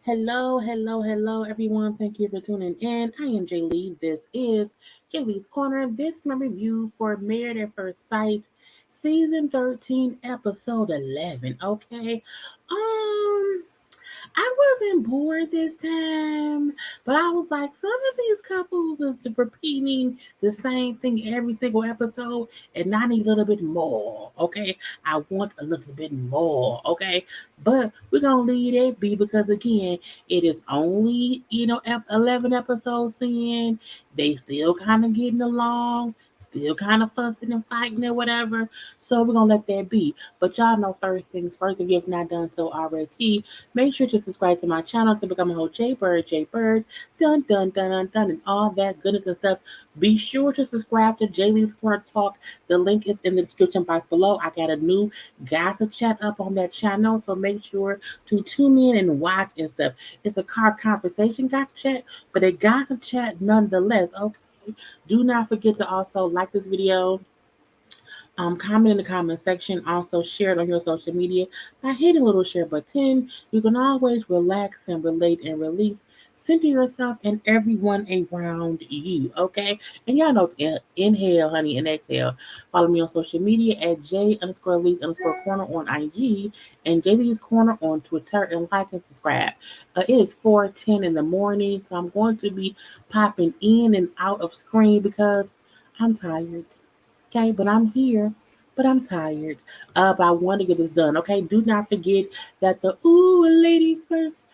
Hello, everyone. Thank you for tuning in. I am Jaylee. This is Jaylee's Corner. This is my review for Married at First Sight, Season 13, Episode 11. Okay. Um, I wasn't bored this time, but I was like, some of these couples is repeating the same thing every single episode, and I need a little bit more. Okay, I want a little bit more. Okay, but we're gonna leave it be because again, it is only 11 episodes in. They still kind of getting along. Still kind of fussing and fighting or whatever. So we're gonna let that be. But y'all know first things first, if you have not done so already, make sure to subscribe to my channel to become a whole JayBird, dun, and all that goodness and stuff. Be sure to subscribe to Jaylee's Corner Talk. The link is in the description box below. I got a new gossip chat up on that channel, so make sure to tune in and watch and stuff. It's a car conversation gossip chat, but a gossip chat nonetheless. Okay. Do not forget to also like this video, comment in the comment section. Also, share it on your social media by hitting the little share button. You can always relax and relate and release. Center yourself and everyone around you. Okay, and y'all know to inhale, honey, and exhale. Follow me on social media at J_Lees_Corner on IG and JayLee's Corner on Twitter, and like and subscribe. It is 4:10 in the morning, so I'm going to be popping in and out of screen because I'm tired. Okay, but I'm here, but I'm tired. But I want to get this done. Okay, do not forget that the Ooh Ladies First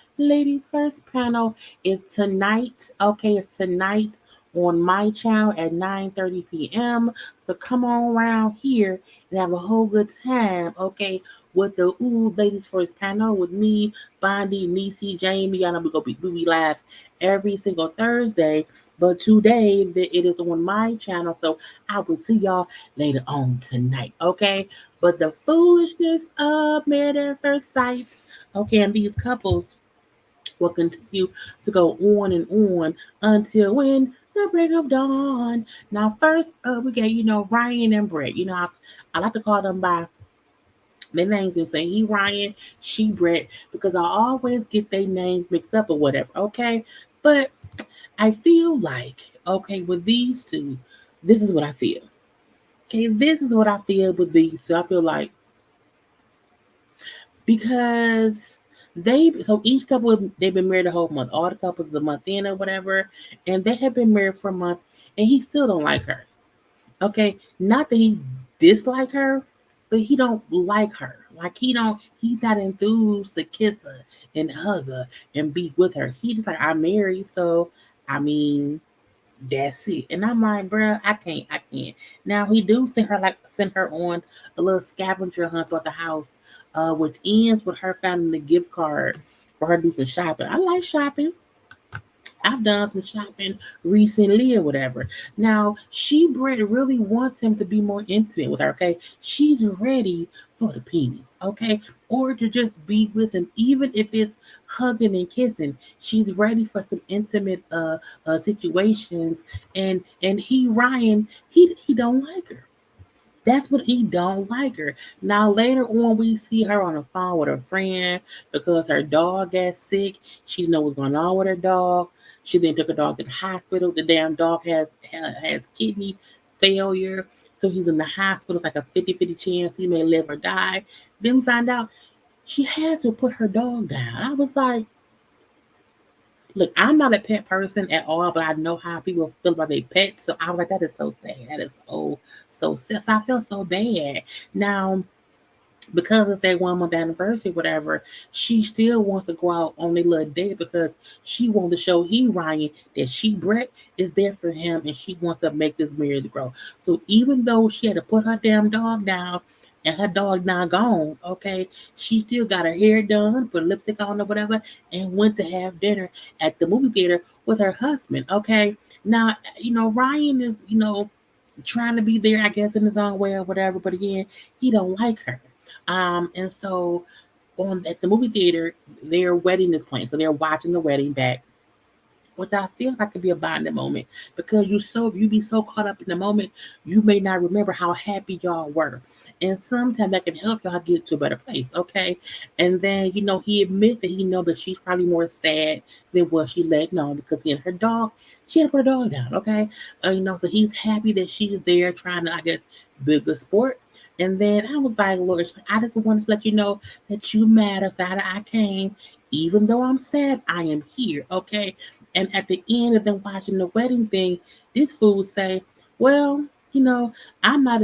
panel is tonight. Okay, it's tonight on my channel at 9:30 p.m. So come on around here and have a whole good time. Okay, with the Ooh Ladies First panel with me, Bondi, Nisi, Jamie. Y'all know we live every single Thursday. But today it is on my channel, so I will see y'all later on tonight, okay? But the foolishness of Married at First Sight, okay, and these couples will continue to go on and on until when the break of dawn. Now, first, we got Ryan and Brett. I like to call them by their names and say he Ryan, she Brett, because I always get their names mixed up or whatever, okay? But I feel like, okay, with these two, this is what I feel. Okay, this is what I feel with these. So I feel like because each couple they've been married a whole month. All the couples is a month in or whatever, and they have been married for a month, and he still don't like her. Okay, not that he dislike her, but he don't like her. Like he's not enthused to kiss her and hug her and be with her. He just like I'm married, so I mean that's it. And I'm like, bro, I can't. Now he do send her on a little scavenger hunt throughout the house, which ends with her finding a gift card for her to do some shopping. I like shopping. I've done some shopping recently or whatever. Now, she Brett really wants him to be more intimate with her, okay? She's ready for the penis, okay? Or to just be with him, even if it's hugging and kissing. She's ready for some intimate situations. And he Ryan, he don't like her. That's what he don't like her. Now later on, we see her on the phone with her friend because her dog got sick. She didn't know what's going on with her dog. She then took her dog to the hospital. The damn dog has kidney failure, so he's in the hospital. It's like a 50-50 chance he may live or die. Then we find out she had to put her dog down. I was like, look, I'm not a pet person at all, but I know how people feel about their pets. So I was like, that is so sad. That is so sad. So I felt so bad. Now, because it's their 1 month anniversary, whatever, she still wants to go out on a little date because she wants to show he Ryan that she Brett is there for him and she wants to make this marriage grow. So even though she had to put her damn dog down and her dog now gone, okay, she still got her hair done, put lipstick on or whatever, and went to have dinner at the movie theater with her husband. Okay. Now, Ryan is, trying to be there, I guess, in his own way or whatever, but again, he don't like her. And so on at the movie theater, their wedding is playing. So they're watching the wedding back which I feel like could be a bonding moment because you be so caught up in the moment, you may not remember how happy y'all were. And sometimes that can help y'all get to a better place, okay? And then, he admit that he know that she's probably more sad than what she let know because again, her dog, she had to put her dog down, okay? So he's happy that she's there trying to, I guess, be a good sport. And then I was like, Lord, I just wanted to let you know that you matter. So I came, even though I'm sad, I am here, okay? And at the end of them watching the wedding thing, this fool say, "Well, you know, I'm not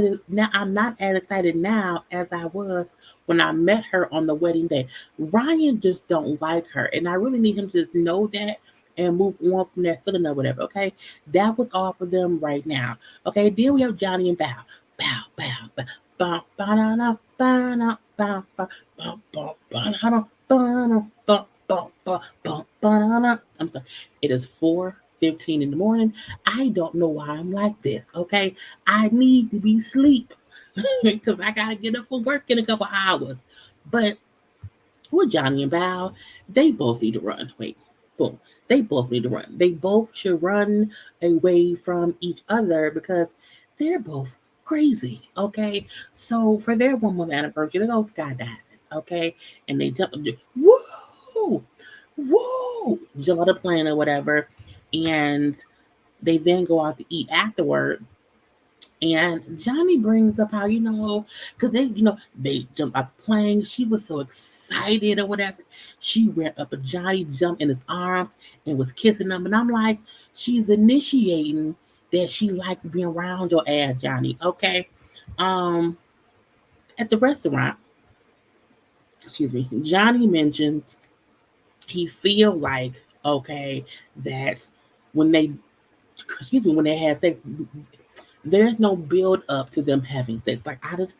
as excited now as I was when I met her on the wedding day." Ryan just don't like her, and I really need him to just know that and move on from that feeling or whatever. Okay, that was all for them right now. Okay, then we have Johnny and Bow. Bow, bow, bow. Ba, ba, da, da, ba, da, ba, ba, ba, ba, ba, da, da, ba, da, ba, ba, ba, ba, ba, da, da. I'm sorry. It is 4:15 in the morning. I don't know why I'm like this. Okay, I need to be asleep because I gotta get up for work in a couple hours. But with Johnny and Val, they both need to run. Wait, boom. They both need to run. They both should run away from each other because they're both crazy. Okay, so for their 1 month anniversary, they go skydiving. Okay, and they jump, woo, woo, jump out of the plane or whatever, and they then go out to eat afterward. And Johnny brings up how, because they jumped out the plane. She was so excited or whatever. She ran up and Johnny jumped in his arms and was kissing him. And I'm like, she's initiating that she likes being around your ass, Johnny. Okay. Um, at the restaurant, excuse me, Johnny mentions he feel like, okay, that when they when they had sex, there's no build up to them having sex. Like I just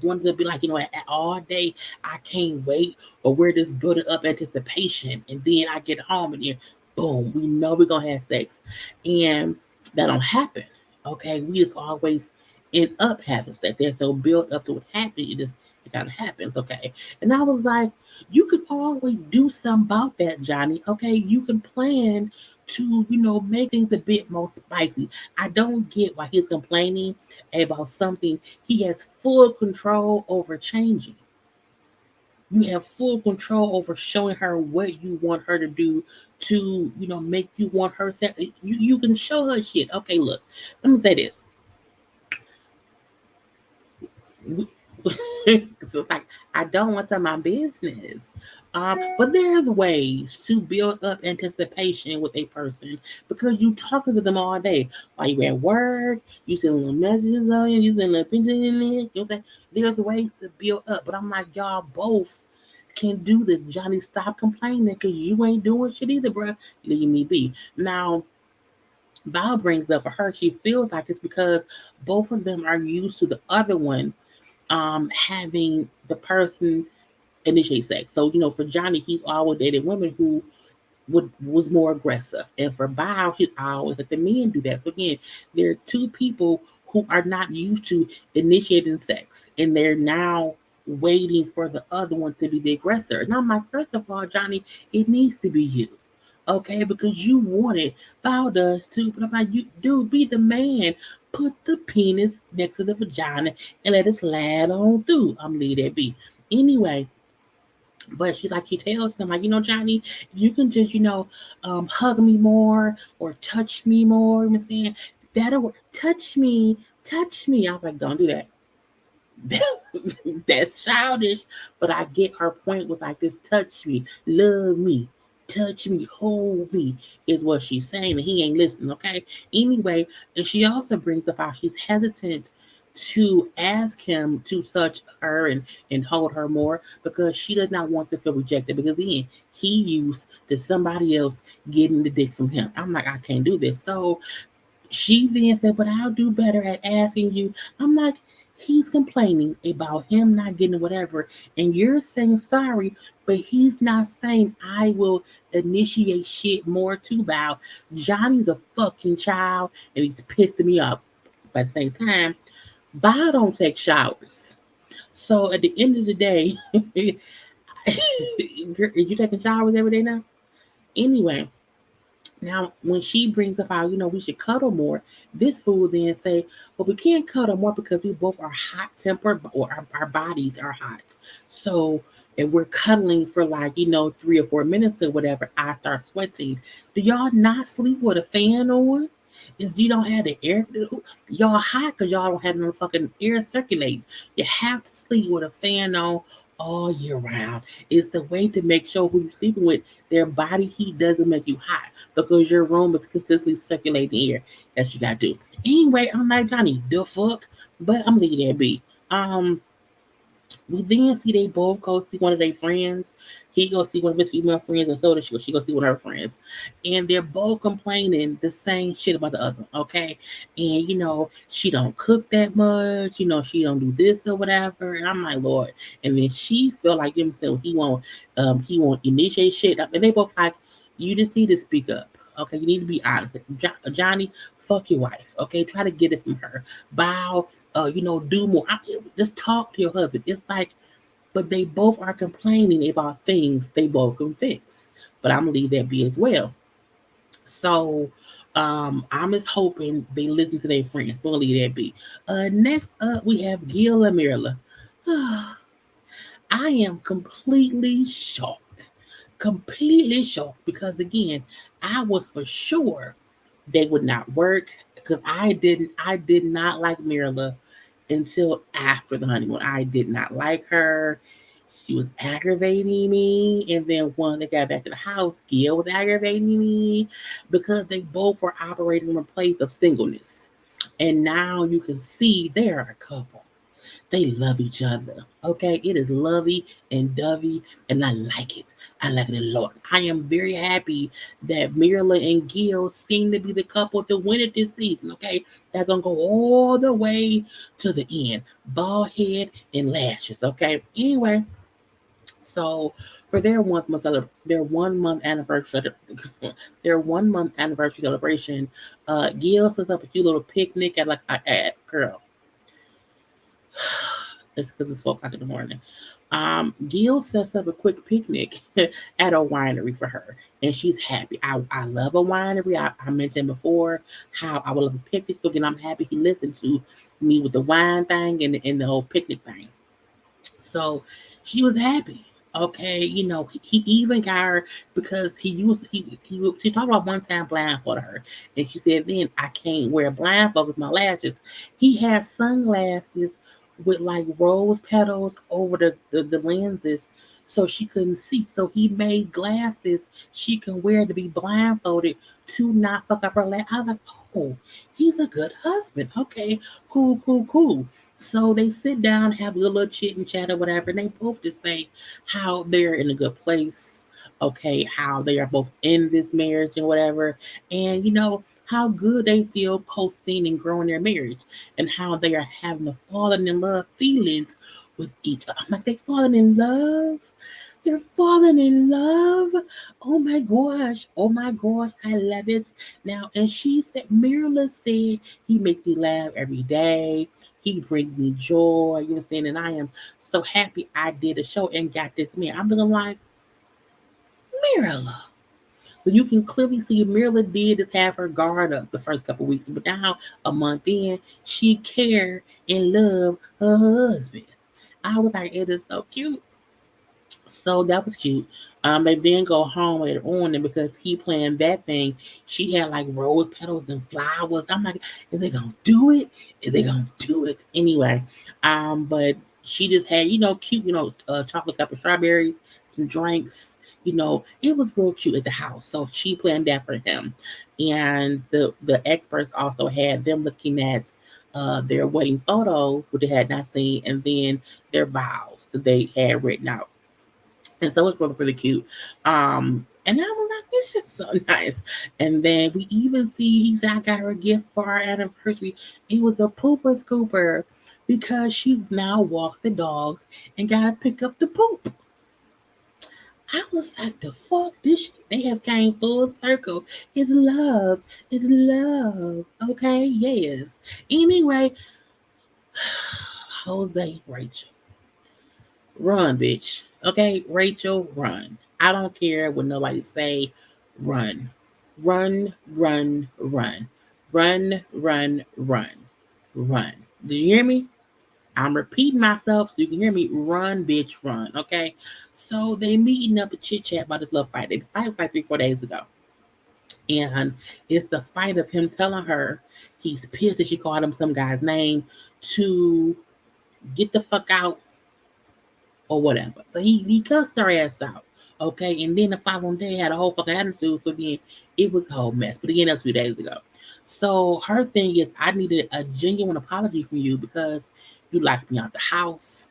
wanted to be like, all day I can't wait, or we're just building up anticipation, and then I get home and then boom, we know we're gonna have sex, and that don't happen. Okay, we just always end up having sex. There's no build up to what happened. It kind of happens. Okay, and I was like, you can always do something about that, Johnny. Okay, you can plan to make things a bit more spicy. I don't get why he's complaining about something he has full control over changing. You have full control over showing her what you want her to do to, make you want her. You can show her shit. Okay, look, let me say this. So like I don't want to my business. But there's ways to build up anticipation with a person because you talking to them all day. While you at work, you send little messages on you send little pictures in there. You know what I'm saying? There's ways to build up. But I'm like, y'all both can do this. Johnny, stop complaining because you ain't doing shit either, bro. Leave me be. Now, Val brings up for her, she feels like it's because both of them are used to the other one having the person initiate sex. So, for Johnny, he's always dated women who was more aggressive. And for Bow, he always let the men do that. So again, there are two people who are not used to initiating sex and they're now waiting for the other one to be the aggressor. And I'm like, first of all, Johnny, it needs to be you. Okay, because you want it. Bow does too, but I'm like, you dude, be the man. Put the penis next to the vagina and let it slide on through. I'm leave that be. Anyway, but she tells him, like, Johnny, if you can just, hug me more or touch me more, you know what I'm saying? That'll work. Touch me. I was like, don't do that. That's childish. But I get her point with like this touch me, love me, touch me, hold me, is what she's saying. And he ain't listening, okay? Anyway, and she also brings up how she's hesitant to ask him to touch her and hold her more because she does not want to feel rejected because again, he used to somebody else getting the dick from him. I'm like, I can't do this. So she then said, but I'll do better at asking you. I'm like, he's complaining about him not getting whatever, and you're saying sorry, but he's not saying I will initiate shit more to Bow. Johnny's a fucking child, and he's pissing me off. But at the same time, Bow don't take showers. So at the end of the day, you taking showers every day now? Anyway, Now, when she brings up how, we should cuddle more, this fool then say, well, we can't cuddle more because we both are hot tempered or our bodies are hot. So if we're cuddling for like, 3 or 4 minutes or whatever, I start sweating. Do y'all not sleep with a fan on? Is you don't have the air, y'all hot because y'all don't have no fucking air circulating. You have to sleep with a fan on all year round. It's the way to make sure who you're sleeping with, their body heat doesn't make you hot because your room is consistently circulating air. That you gotta do. Anyway, I'm like Johnny, the fuck, but I'm gonna leave that be. Um, we then see they both go see one of their friends. He go see one of his female friends, and so does she. She go see one of her friends, and they're both complaining the same shit about the other. Okay, and she don't cook that much. She don't do this or whatever. And I'm like, Lord. And then she feel like himself. He won't initiate shit. And they both like, you just need to speak up. Okay, you need to be honest. Johnny, fuck your wife. Okay, try to get it from her. Bow, do more. Just talk to your husband. It's like, but they both are complaining about things they both can fix. But I'm gonna leave that be as well. So, I'm just hoping they listen to their friends. We'll leave that be. Next up, we have Gil and Mirla. I am completely shocked. Completely shocked because again, I was for sure they would not work because I did not like Mirla until after the honeymoon. I did not like her. She was aggravating me. And then when they got back to the house, Gail was aggravating me because they both were operating from a place of singleness. And now you can see they're a couple. They love each other. Okay, it is lovey and dovey, and I like it. I like it a lot. I am very happy that Mirla and Gil seem to be the couple to win it this season. Okay, that's gonna go all the way to the end. Bald head and lashes. Okay. Anyway, so for their 1 month anniversary, their 1 month anniversary celebration, Gil sets up a cute little picnic at girl. It's because it's 4 o'clock in the morning. Gil sets up a quick picnic at a winery for her, and she's happy. I love a winery. I mentioned before how I would love a picnic. So again, I'm happy he listened to me with the wine thing and the whole picnic thing. So she was happy. Okay, he even got her because she talked about one time blindfolded her, and she said then I can't wear blindfold with my lashes. He has sunglasses with like rose petals over the lenses so she couldn't see. So he made glasses she can wear to be blindfolded to not fuck up her lash. I was like, oh, he's a good husband. Okay, cool, cool, cool. So they sit down, have a little chit and chat or whatever, and they both just say how they're in a good place. Okay, how they are both in this marriage and whatever, and how good they feel posting and growing their marriage, and how they are having a falling in love feelings with each other. I'm like, they falling in love. They're falling in love. Oh my gosh. Oh my gosh. I love it. Now, and she said, Mirla said, he makes me laugh every day. He brings me joy. You know what I'm saying? And I am so happy I did a show and got this man. I'm looking like, Mirla. So you can clearly see Mirla did just have her guard up the first couple weeks, but now a month in, she care and love her husband. I was like, it is so cute. So that was cute. They then go home later on, and because he planned that thing, she had like rose petals and flowers. I'm like, is they gonna do it? Is they gonna do it anyway? But she just had, cute, chocolate cup of strawberries, some drinks. It was real cute at the house. So she planned that for him, and the experts also had them looking at their wedding photos, which they had not seen, and then their vows that they had written out, and so it's really, really cute. And I was like, it's just so nice. And then we even see he said, I got her a gift for our anniversary. It was a pooper scooper because she now walks the dogs and gotta pick up the poop. I was like, the fuck? They have came full circle. It's love. It's love. Okay, yes. Anyway, Jose Rachel. Run, bitch. Okay, Rachel, run. I don't care what nobody say. Run. Run, run, run. Run, run, run. Run. Do you hear me? I'm repeating myself so you can hear me. Run, bitch, run. Okay. So they meeting up to chit chat about this little fight. They fight like 3, 4 days ago. And it's the fight of him telling her he's pissed that she called him some guy's name to get the fuck out or whatever. So he cussed her ass out. Okay, and then the following day had a whole fucking attitude. So again, it was a whole mess. But again, that's 2 days ago. So her thing is, I needed a genuine apology from you because you locked me out the house.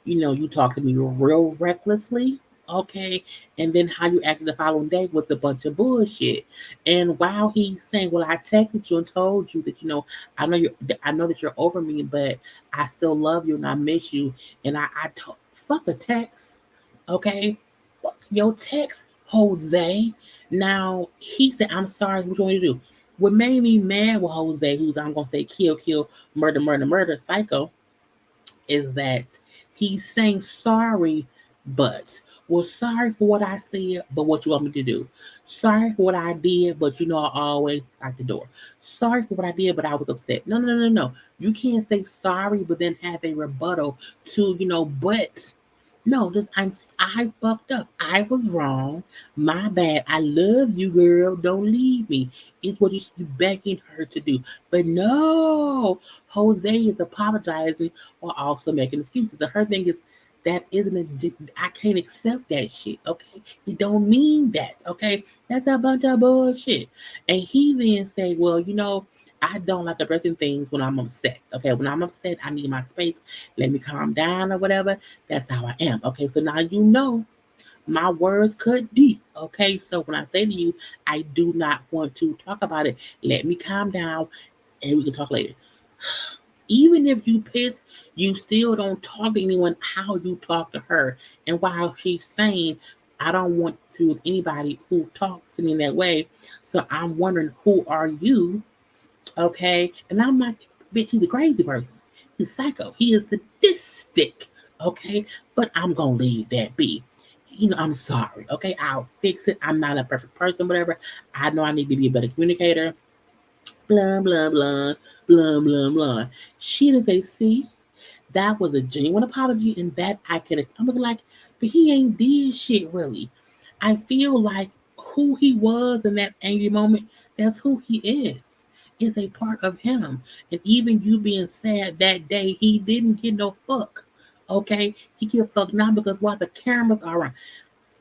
You talked to me real recklessly. Okay, and then how you acted the following day was a bunch of bullshit. And while he's saying, "Well, I texted you and told you that I know that you're over me, but I still love you and I miss you." And I told, fuck a text, okay? Fuck your text, Jose. Now he said, "I'm sorry." What you want me to do? What made me mad with Jose, who's I'm gonna say kill, kill, murder, murder, murder, psycho, is that he's saying sorry, but well, sorry for what I said, but what you want me to do? Sorry for what I did, but I always out the door. Sorry for what I did, but I was upset. No, no, no, no, no. You can't say sorry, but then have a rebuttal to but. No, I fucked up. I was wrong. My bad. I love you, girl. Don't leave me. It's what you should be begging her to do. But no, Jose is apologizing while also making excuses. And her thing is that I can't accept that shit. Okay, he don't mean that. Okay, that's a bunch of bullshit. And he then say, well, I don't like addressing things when I'm upset. Okay, when I'm upset, I need my space. Let me calm down or whatever. That's how I am. Okay, so now my words cut deep. Okay, so when I say to you, I do not want to talk about it. Let me calm down and we can talk later. Even if you piss, you still don't talk to anyone how you talk to her. And while she's saying, I don't want to with anybody who talks to me in that way. So I'm wondering, who are you? Okay. And I'm like, bitch, he's a crazy person. He's psycho. He is sadistic. Okay. But I'm going to leave that be. I'm sorry. Okay. I'll fix it. I'm not a perfect person, whatever. I know I need to be a better communicator. Blah, blah, blah, blah, blah, blah. She didn't say, see, that was a genuine apology, and that I could. I'm looking like, but he ain't did shit really. I feel like who he was in that angry moment, that's who he is. It's a part of him. And even you being sad that day, he didn't get no fuck. Okay? He get fucked now because while the cameras are around.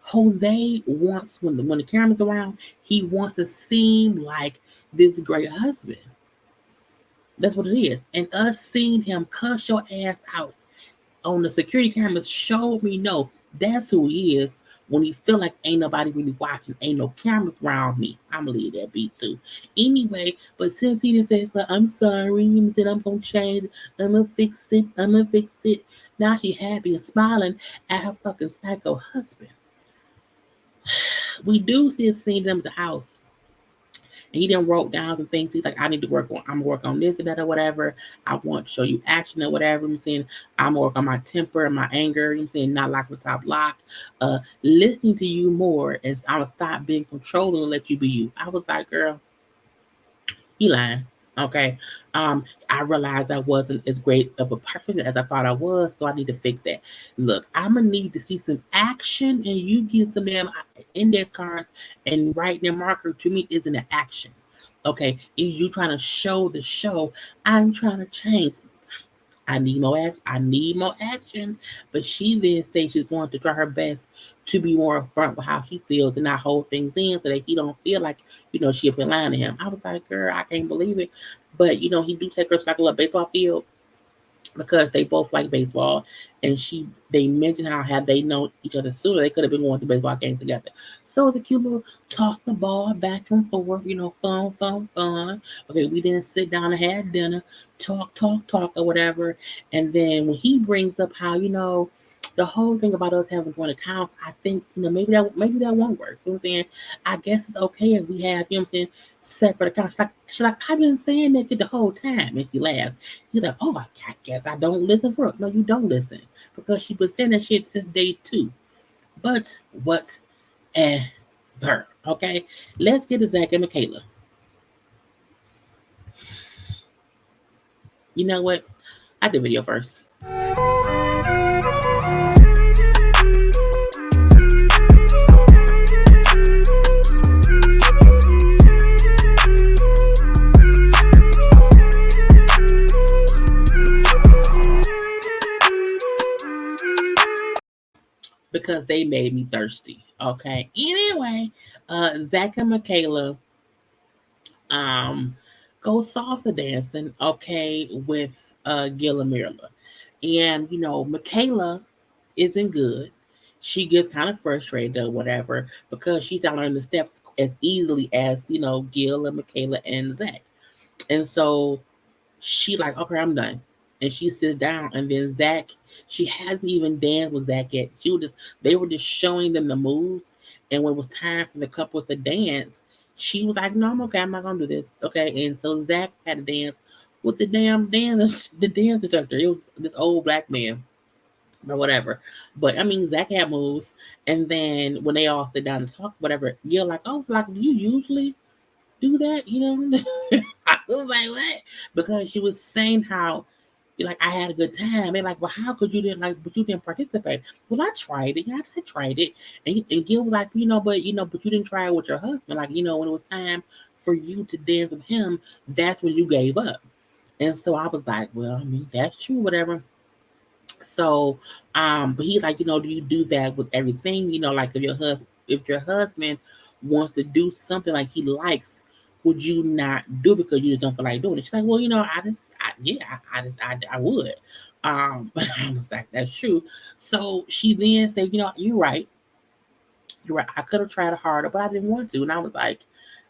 Jose wants when the camera's around, he wants to seem like this great husband. That's what it is. And us seeing him cuss your ass out on the security cameras showed me no, that's who he is when he feel like ain't nobody really watching, ain't no cameras around me. I'ma leave that beat too. Anyway, but since he didn't say it's like, I'm sorry, he said I'm gonna change, I'm gonna fix it, I'm gonna fix it. Now she happy and smiling at her fucking psycho husband. We do see a scene in the house and he then wrote down some things. He's like, I need to work on, I'm gonna work on this and that or whatever. I want to show you action or whatever. I'm saying I'm gonna work on my temper and my anger. I'm saying not lock the top lock. Listening to you more and I'm gonna stop being controlling and let you be you. I was like, girl, you lying. Okay. I realized I wasn't as great of a person as I thought I was, so I need to fix that. Look, I'm gonna need to see some action, and you get some damn index cards and write their marker. To me, isn't an action. Okay, is you trying to show the show? I'm trying to change. I need more action. I need more action. But she then says she's going to try her best to be more upfront with how she feels and not hold things in so that he don't feel like, she been lying to him. I was like, girl, I can't believe it. But he do take her to like a little baseball field because they both like baseball. And they mentioned how had they known each other sooner, they could have been going to baseball games together. So it's a cute little toss the ball back and forth, fun, fun, fun. Okay, we didn't sit down and had dinner, talk, talk, talk, or whatever. And then when he brings up how, the whole thing about us having joint accounts, I think, maybe that won't work. So I'm saying, I guess it's okay if we have, separate accounts. She's like, I've been saying that shit the whole time. And she laughs. He's like, oh, I guess I don't listen for it. No, you don't listen. Because she been saying that shit since day 2. But what? her. Okay, let's get to Zach and Michaela. You know what? I did video first. Because they made me thirsty. Okay. Anyway, Zach and Michaela um go salsa dancing, okay, with Gil and Mirla. And Michaela isn't good. She gets kind of frustrated or whatever because she's not learning the steps as easily as, Gil and Michaela and Zach. And so she like, okay, I'm done. And she sits down, and then Zach, she hasn't even danced with Zach yet. They were just showing them the moves, and when it was time for the couples to dance, she was like, no, I'm okay, I'm not gonna do this, okay. And so Zach had to dance with the damn dance, the dance instructor. It was this old black man, or whatever. But I mean, Zach had moves, and then when they all sit down to talk, whatever, you're like, oh, so like, do you usually do that? I was like, what? Because she was saying how, like, I had a good time. And like, well, how could you didn't like, but you didn't participate? Well, I tried it. Yeah, I tried it. And Gil was like, but you didn't try it with your husband. Like, when it was time for you to dance with him, that's when you gave up. And so I was like, well, I mean, that's true, whatever. So, but he's like, do you do that with everything? Like if your husband wants to do something like he likes, would you not do it because you just don't feel like doing it? She's like, well, I would. But I was like, that's true. So she then said, you're right. You're right. I could have tried harder, but I didn't want to. And I was like,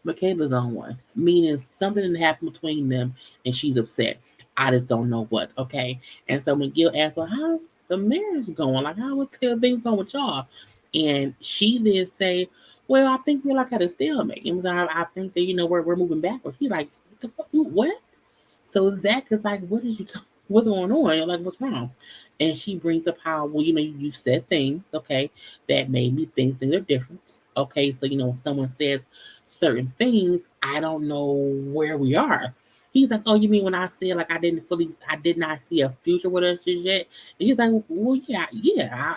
Michaela's on one, meaning something happened between them and she's upset. I just don't know what. Okay. And so when Gil asked, well, how's the marriage going? Like, how would tell things going with y'all? And she then say, well, I think we're like at a stalemate. It was, I think that, we're moving backwards. He's like, what the fuck? What? So Zach is like, what is what's going on? You're like, what's wrong? And she brings up how, well, you said things, okay, that made me think things are different. Okay, so when someone says certain things, I don't know where we are. He's like, oh, you mean when I said like I did not see a future with us just yet? And he's like, well, yeah,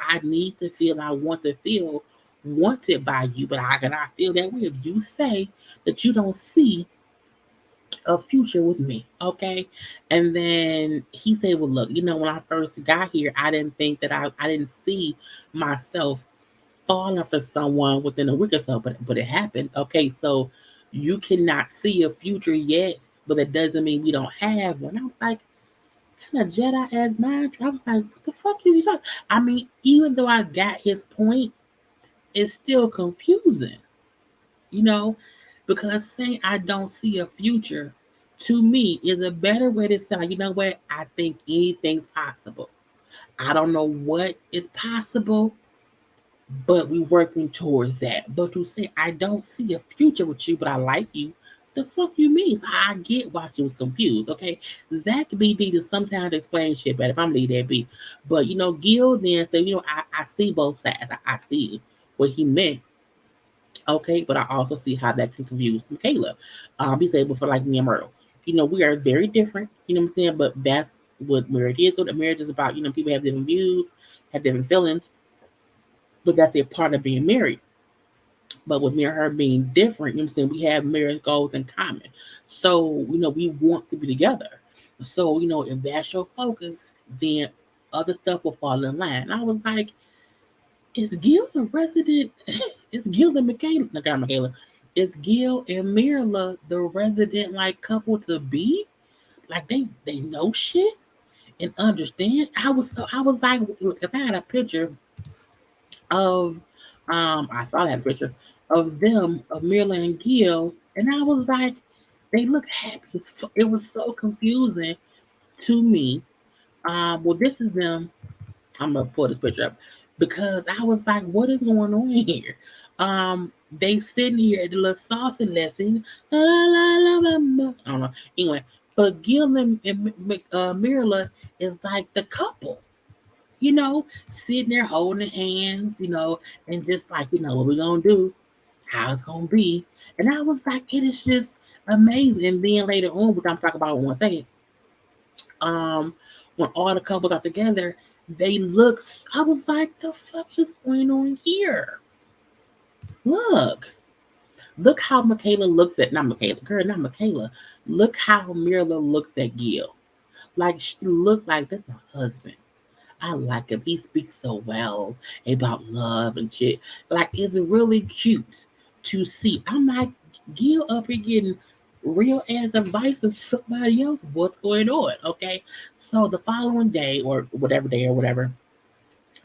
I need to feel, I want to feel wanted by you, but I cannot feel that way if you say that you don't see a future with me. Okay. And then he said, well, look, when I first got here, I didn't think that I didn't see myself falling for someone within a week or so, but it happened. Okay. So you cannot see a future yet, but that doesn't mean we don't have one. I was like, kind of Jedi as mind. I was like, what the fuck is he talking? I mean, even though I got his point, it's still confusing, you know, because saying I don't see a future to me is a better way to say, like, you know what, I think anything's possible. I don't know what is possible, but we're working towards that. But to say I don't see a future with you, but I like you, the fuck you mean? So I get why she was confused. Okay, Zach B needed sometimes to explain shit better. If I'm leave that be, but Gil then said, I see both sides. I see what he meant. Okay, but I also see how that can confuse Michaela. He said, before like me and Myrtle, we are very different. You know what I'm saying? But that's what marriage is. What a marriage is about. People have different views, have different feelings, but that's a part of being married. But with me and her being different, you know what I'm saying, we have marriage goals in common. So, we want to be together. So, if that's your focus, then other stuff will fall in line. And I was like, is Gil the resident? Is Gil and Michaela? No, not Michaela. Is Gil and Mirla the resident like couple to be? Like they know shit and understand. I was like, look, if I had a picture of I thought I had a picture of them, of Mirla and Gil, and I was like, they look happy. It was so confusing to me. Well, this is them. I'm gonna pull this picture up because I was like, what is going on here? They sitting here at the little salsa lesson. La, la, la, la, la. I don't know. Anyway, but Gil and Mirla is like the couple, sitting there holding hands, and just like, what we gonna do? how it's gonna be. And I was like, it is just amazing. And then later on, which I'm talking about in 1 second, um, when all the couples are together, they look. I was like, the fuck is going on here? Look, look how Michaela looks at not Michaela, girl, not Michaela. Look how Mirla looks at Gil. Like she looked like that's my husband. I like him. He speaks so well about love and shit. Like it's really cute to see. I'm like Gil up here getting real ass advice of somebody else. What's going on? Okay. So the following day or whatever,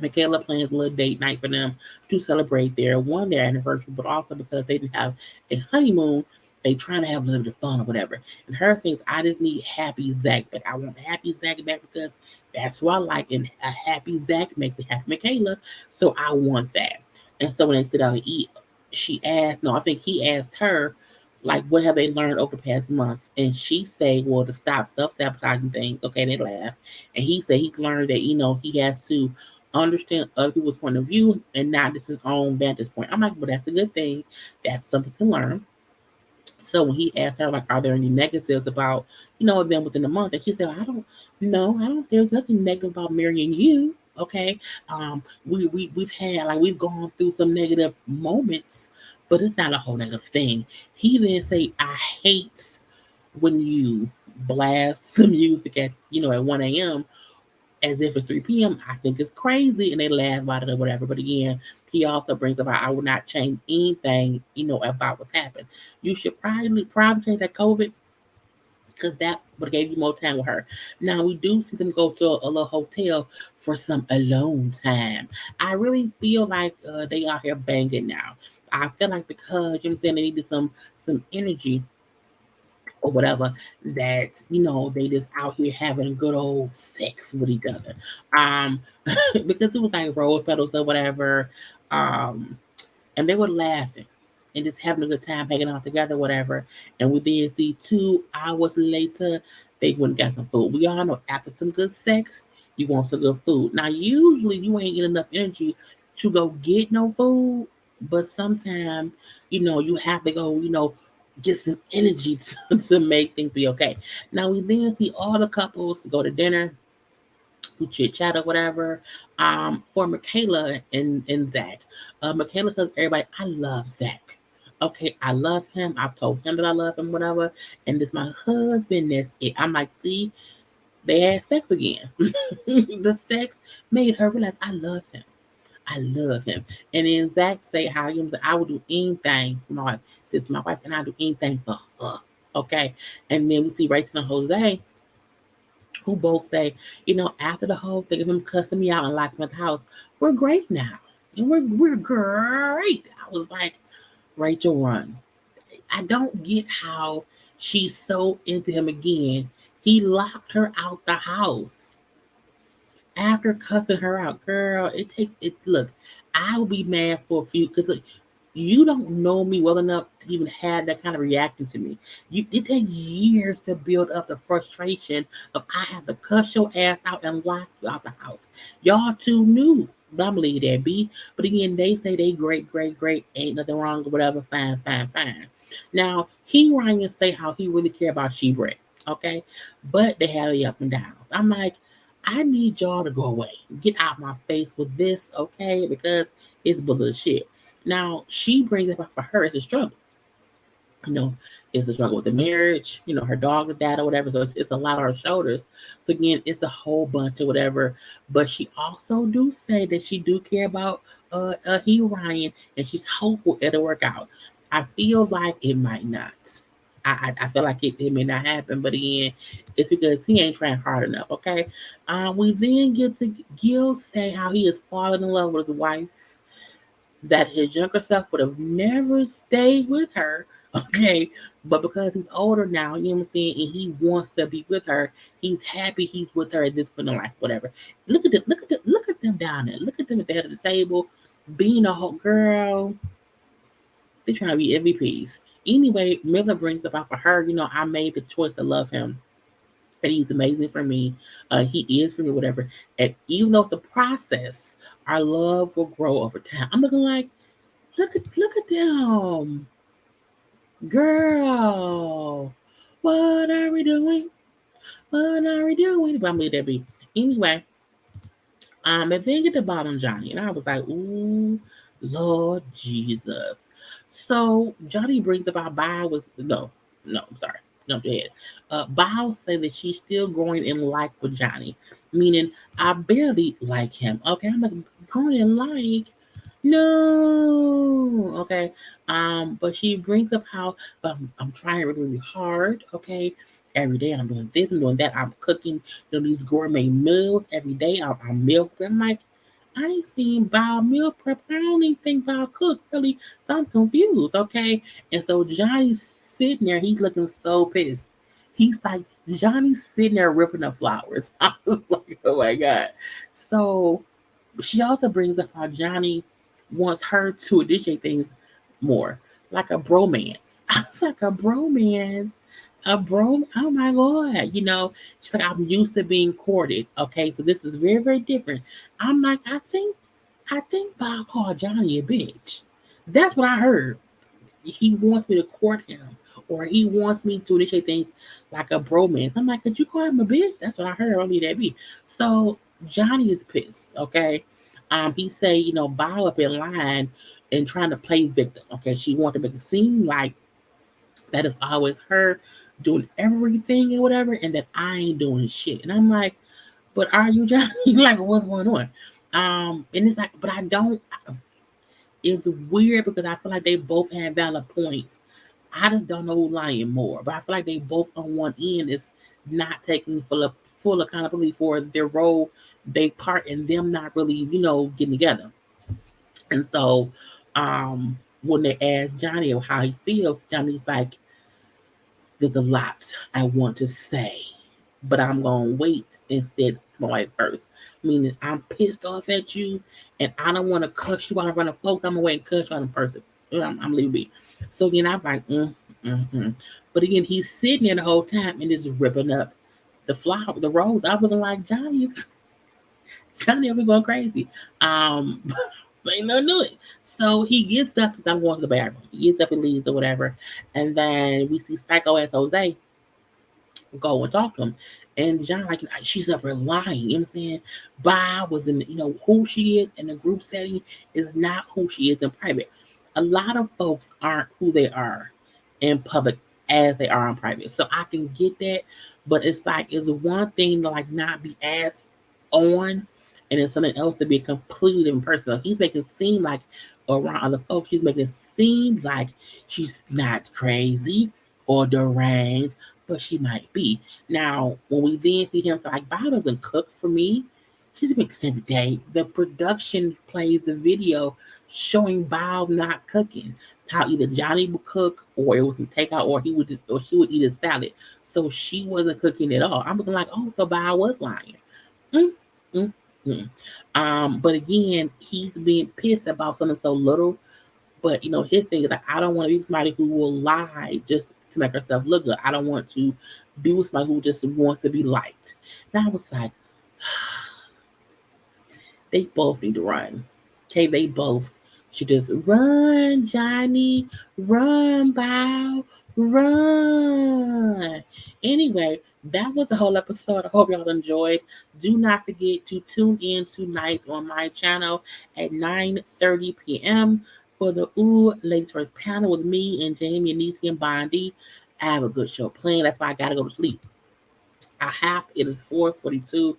Michaela plans a little date night for them to celebrate their 1 year anniversary, but also because they didn't have a honeymoon, they trying to have a little bit of fun or whatever. And her thinks I just need happy Zach back. I want happy Zach back because that's what I like. And a happy Zach makes a happy Michaela. So I want that. And so when they sit down and eat, she asked, no, I think he asked her, like, what have they learned over the past month? And she say, well, to stop self-sabotaging things. Okay, they laugh. And he said he's learned that, he has to understand other people's point of view and not just his own vantage point. I'm like, but that's a good thing. That's something to learn. So when he asked her, like, are there any negatives about, them within the month? And she said, I don't know. I don't, there's nothing negative about marrying you. Okay. We've had, like, we've gone through some negative moments, but it's not a whole negative thing. He then say, I hate when you blast some music at 1 a.m as if it's 3 p.m. I think it's crazy and they laugh about it or whatever. But again, he also brings up I would not change anything, about what's happened. You should probably change that COVID because that would have gave you more time with her. Now we do see them go to a little hotel for some alone time. I really feel like they out here banging now. I feel like because you know what I'm saying they needed some energy or whatever that they just out here having good old sex with each other um because it was like rose petals or whatever um and they were laughing and just having a good time hanging out together whatever and we then see 2 hours later they went and got some food. We all know after some good sex you want some good food. Now usually you ain't get enough energy to go get no food, but sometimes you have to go get some energy to make things be okay. Now we then see all the couples go to dinner, to chit chat or whatever. For Michaela and Zach, Michaela tells everybody, "I love Zach. Okay, I love him. I've told him that I love him, whatever. And this my husband. That's it." I'm like, see, they had sex again. The sex made her realize I love him. I love him. And then Zach say how he was, I would do anything for my wife. This is my wife, and I do anything for her. Okay. And then we see Rachel and Jose, who both say, after the whole thing of him cussing me out and locking me in the house, we're great now. And we're great. I was like, Rachel, run. I don't get how she's so into him again. He locked her out the house after cussing her out, girl. It takes it. Look, I'll be mad for a few because look, you don't know me well enough to even have that kind of reaction to me. It takes years to build up the frustration of I have to cuss your ass out and lock you out the house. Y'all too new. But I'm leave that be. But again, they say they great, great, great. Ain't nothing wrong or whatever. Fine, fine, fine. Now he Ryan say how he really care about She Bread. Okay, but they have the up and downs. I'm like, I need y'all to go away. Get out my face with this, okay? Because it's bullshit. Now, she brings it up for her as a struggle. You know, it's a struggle with the marriage, her dog died or whatever. So it's a lot on her shoulders. So again, it's a whole bunch of whatever. But she also do say that she do care about he Ryan and she's hopeful it'll work out. I feel like it might not. I feel like it may not happen, but again, it's because he ain't trying hard enough. Okay. We then get to Gil say how he is falling in love with his wife, that his younger self would have never stayed with her. Okay, but because he's older now, you know what I'm saying, and he wants to be with her, he's happy he's with her at this point in life, whatever. Look at them down there. Look at them at the head of the table, being a whole girl. They trying to be MVPs. Anyway, Miller brings about for her, I made the choice to love him. And he's amazing for me. He is for me, whatever. And even though it's the process, our love will grow over time. I'm looking like Look at them, girl. What are we doing? What are we doing? But I'm leave that be. Anyway, and then get the bottom Johnny, and I was like, ooh, Lord Jesus. So Johnny brings up our Bow was no, I'm sorry. No, go ahead. Bow said that she's still growing in like with Johnny, meaning I barely like him. Okay, I'm like growing in like. No, okay. But she brings up how I'm trying really, really hard. Okay, every day I'm doing this, I'm doing that. I'm cooking these gourmet meals every day. I'm meal prep. I'm like, I ain't seen Bow meal prep. I don't even think Bow cook really. So I'm confused, okay? And so Johnny's sitting there. He's looking so pissed. He's like, Johnny's sitting there ripping up flowers. I was like, oh my God. So she also brings up how Johnny wants her to initiate things more, like a bromance. I was like, a bromance? A bro? Oh my God. She's like, I'm used to being courted. Okay, so this is very, very different. I'm like, I think Bob called Johnny a bitch. That's what I heard. He wants me to court him, or he wants me to initiate things like a bromance. I'm like, could you call him a bitch? That's what I heard. I'll leave that be. So Johnny is pissed. Okay, he say, bow up in line and trying to play victim. Okay, she wants to make it seem like that is always her doing everything or whatever, and that I ain't doing shit. And I'm like, but are you Johnny? Like, what's going on? And it's like, but I don't. It's weird because I feel like they both have valid points. I just don't know who's lying more. But I feel like they both on one end is not taking full accountability for their role, they part in them not really, getting together. And so when they ask Johnny how he feels, Johnny's like, there's a lot I want to say, but I'm gonna wait instead to my wife first. Meaning I'm pissed off at you, and I don't want to cuss you out in front of folks. I'm gonna wait and cuss you out in person. I'm leaving be. So again, I'm like, but again, he's sitting there the whole time and just ripping up the rose. I was like, Johnny, we're going crazy. Um, ain't no do it. So he gets up because I'm going to the bathroom. He gets up and leaves or whatever, and then we see Psycho as Jose go and talk to him. And John, like, she's up there lying. You know what I'm saying? Bob was in, who she is in the group setting is not who she is in private. A lot of folks aren't who they are in public as they are in private. So I can get that, but it's like, it's one thing to like not be as on, and it's something else to be a completely different person. So he's making it seem like around other folks, she's making it seem like she's not crazy or deranged, but she might be. Now, when we then see him, so like, Bob doesn't cook for me. She's been cooking every day. The production plays the video showing Bob not cooking. How either Johnny would cook, or it was some takeout, or she would eat a salad. So she wasn't cooking at all. I'm looking like, oh, so Bob was lying. Mm, mm, mm. But again, he's being pissed about something so little, but his thing is like, I don't want to be somebody who will lie just to make herself look good. I don't want to be with somebody who just wants to be liked. And I was like, they both need to run. Okay, they both should just run, Johnny, run, Bow, run. Anyway, that was the whole episode. I hope y'all enjoyed. Do not forget to tune in tonight on my channel at 9:30 p.m. for the Ooh Ladies First panel with me and Jamie, Anisi, and Bondi. I have a good show planned. That's why I gotta go to sleep. It is 4:42.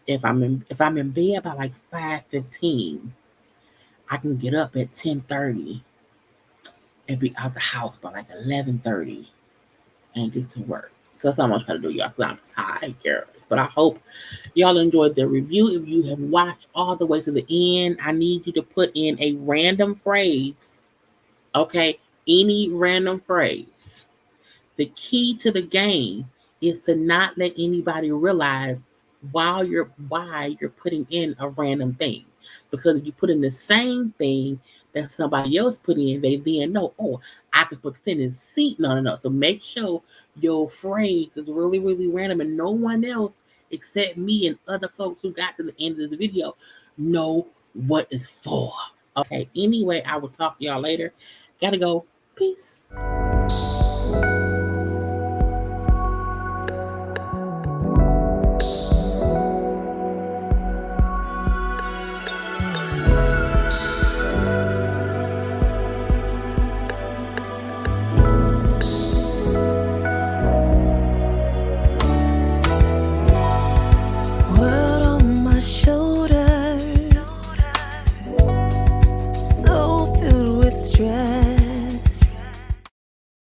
If I'm in bed by like 5:15, I can get up at 10:30 and be out the house by like 11:30 and get to work. So that's not much I try to do, y'all, because I'm tired, girl. But I hope y'all enjoyed the review. If you have watched all the way to the end, I need you to put in a random phrase. Okay, any random phrase. The key to the game is to not let anybody realize why you're putting in a random thing. Because if you put in the same thing that somebody else put in, they then know, oh, I can put this in and see. No. So make sure your phrase is really, really random, and no one else except me and other folks who got to the end of the video know what it's for. Okay, anyway, I will talk to y'all later. Gotta go. Peace.